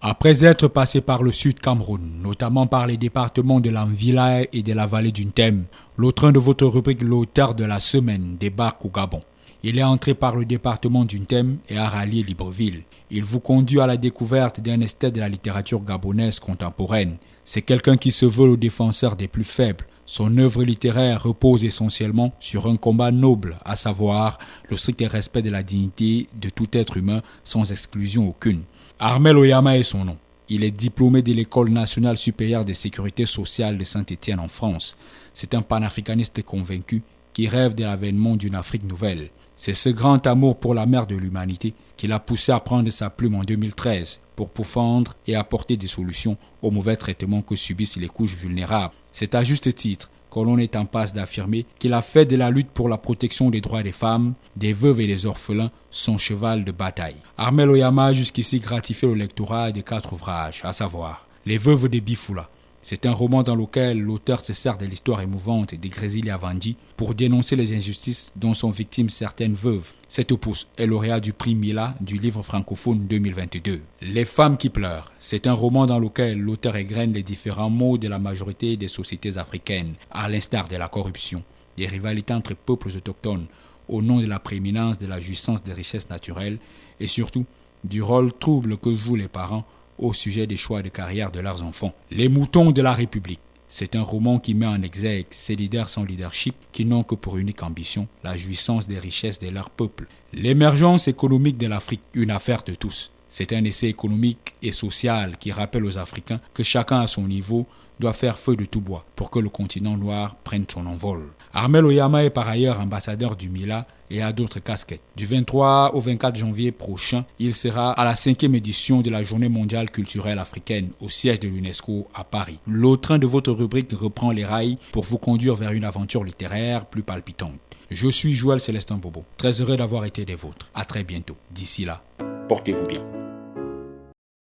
Après être passé par le sud Cameroun, notamment par les départements de l'Anvila et de la vallée du Ntem, l'auteur de votre rubrique L'auteur de la semaine débarque au Gabon. Il est entré par le département du Ntem et a rallié Libreville. Il vous conduit à la découverte d'un esthète de la littérature gabonaise contemporaine. C'est quelqu'un qui se veut le défenseur des plus faibles. Son œuvre littéraire repose essentiellement sur un combat noble, à savoir le strict respect de la dignité de tout être humain sans exclusion aucune. Armel Oyama est son nom. Il est diplômé de l'École nationale supérieure de sécurité sociale de Saint-Étienne en France. C'est un panafricaniste convaincu qui rêve de l'avènement d'une Afrique nouvelle. C'est ce grand amour pour la mère de l'humanité qui l'a poussé à prendre sa plume en 2013 pour pourfendre et apporter des solutions aux mauvais traitements que subissent les couches vulnérables. C'est à juste titre que l'on est en passe d'affirmer qu'il a fait de la lutte pour la protection des droits des femmes, des veuves et des orphelins son cheval de bataille. Armel Oyama a jusqu'ici gratifié le lectorat de 4 ouvrages, à savoir Les veuves de Bifula. C'est un roman dans lequel l'auteur se sert de l'histoire émouvante de Grésil Avandi pour dénoncer les injustices dont sont victimes certaines veuves. Cet opus est lauréat du prix Mila du livre francophone 2022. Les femmes qui pleurent. C'est un roman dans lequel l'auteur égrène les différents maux de la majorité des sociétés africaines, à l'instar de la corruption, des rivalités entre peuples autochtones, au nom de la prééminence de la jouissance des richesses naturelles et surtout du rôle trouble que jouent les parents au sujet des choix de carrière de leurs enfants. Les moutons de la République. C'est un roman qui met en exergue ces leaders sans leadership qui n'ont que pour unique ambition la jouissance des richesses de leur peuple. L'émergence économique de l'Afrique, une affaire de tous. C'est un essai économique et social qui rappelle aux Africains que chacun à son niveau doit faire feu de tout bois pour que le continent noir prenne son envol. Armel Oyama est par ailleurs ambassadeur du Mila et a d'autres casquettes. Du 23 au 24 janvier prochain, il sera à la 5e édition de la Journée mondiale culturelle africaine au siège de l'UNESCO à Paris. L'autre de votre rubrique reprend les rails pour vous conduire vers une aventure littéraire plus palpitante. Je suis Joël Célestin Bobo, très heureux d'avoir été des vôtres. À très bientôt. D'ici là, portez-vous bien.